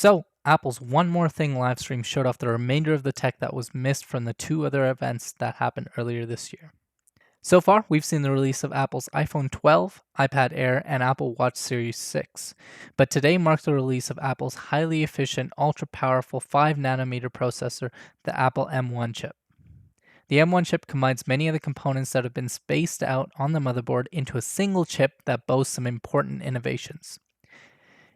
So, Apple's One More Thing livestream showed off the remainder of the tech that was missed from the two other events that happened earlier this year. So far, we've seen the release of Apple's iPhone 12, iPad Air, and Apple Watch Series 6. But today marked the release of Apple's highly efficient, ultra-powerful 5nm processor, the Apple M1 chip. The M1 chip combines many of the components that have been spaced out on the motherboard into a single chip that boasts some important innovations.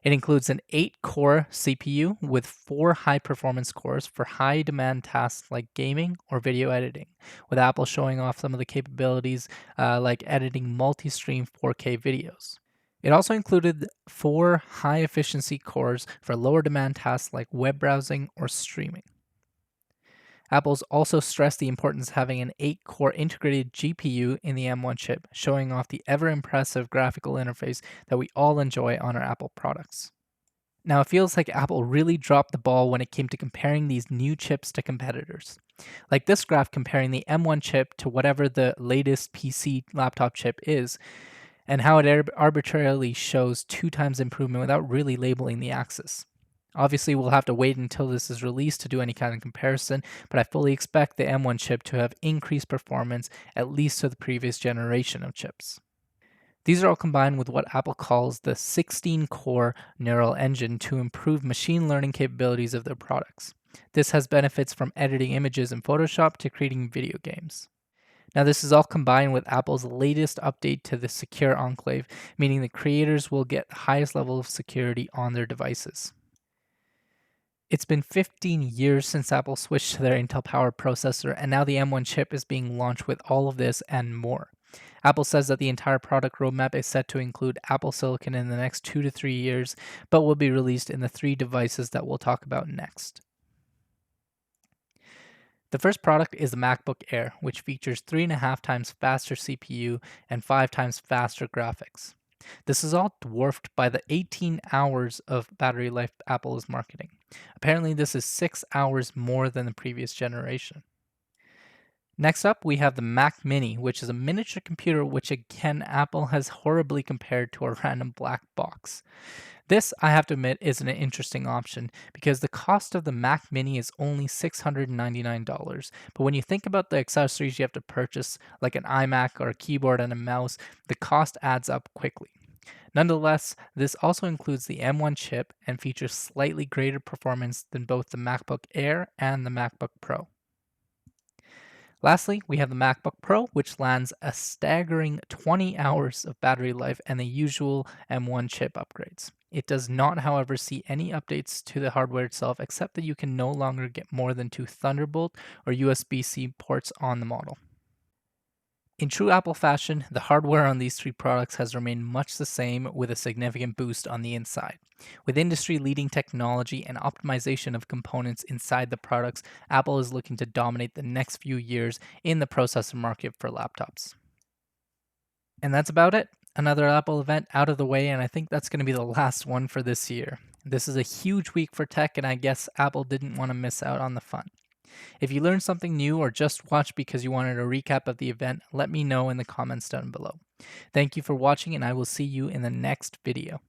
It includes an 8-core CPU with 4 high-performance cores for high-demand tasks like gaming or video editing, with Apple showing off some of the capabilities like editing multi-stream 4K videos. It also included 4 high-efficiency cores for lower-demand tasks like web browsing or streaming. Apple's also stressed the importance of having an 8-core integrated GPU in the M1 chip, showing off the ever-impressive graphical interface that we all enjoy on our Apple products. Now, it feels like Apple really dropped the ball when it came to comparing these new chips to competitors. Like this graph comparing the M1 chip to whatever the latest PC laptop chip is, and how it arbitrarily shows 2 times improvement without really labeling the axis. Obviously, we'll have to wait until this is released to do any kind of comparison, but I fully expect the M1 chip to have increased performance, at least to the previous generation of chips. These are all combined with what Apple calls the 16-core neural engine to improve machine learning capabilities of their products. This has benefits from editing images in Photoshop to creating video games. Now, this is all combined with Apple's latest update to the Secure Enclave, meaning the creators will get the highest level of security on their devices. It's been 15 years since Apple switched to their Intel-powered processor, and now the M1 chip is being launched with all of this and more. Apple says that the entire product roadmap is set to include Apple Silicon in the next 2 to 3 years, but will be released in the 3 devices that we'll talk about next. The first product is the MacBook Air, which features 3.5 times faster CPU and 5 times faster graphics. This is all dwarfed by the 18 hours of battery life Apple is marketing. Apparently, this is 6 hours more than the previous generation. Next up, we have the Mac Mini, which is a miniature computer which again Apple has horribly compared to a random black box. This, I have to admit, is an interesting option because the cost of the Mac Mini is only $699. But when you think about the accessories you have to purchase, like an iMac or a keyboard and a mouse, the cost adds up quickly. Nonetheless, this also includes the M1 chip and features slightly greater performance than both the MacBook Air and the MacBook Pro. Lastly, we have the MacBook Pro, which lands a staggering 20 hours of battery life and the usual M1 chip upgrades. It does not, however, see any updates to the hardware itself, except that you can no longer get more than 2 Thunderbolt or USB-C ports on the model. In true Apple fashion, the hardware on these 3 products has remained much the same with a significant boost on the inside. With industry-leading technology and optimization of components inside the products, Apple is looking to dominate the next few years in the processor market for laptops. And that's about it. Another Apple event out of the way, and I think that's going to be the last one for this year. This is a huge week for tech, and I guess Apple didn't want to miss out on the fun. If you learned something new or just watched because you wanted a recap of the event, let me know in the comments down below. Thank you for watching, and I will see you in the next video.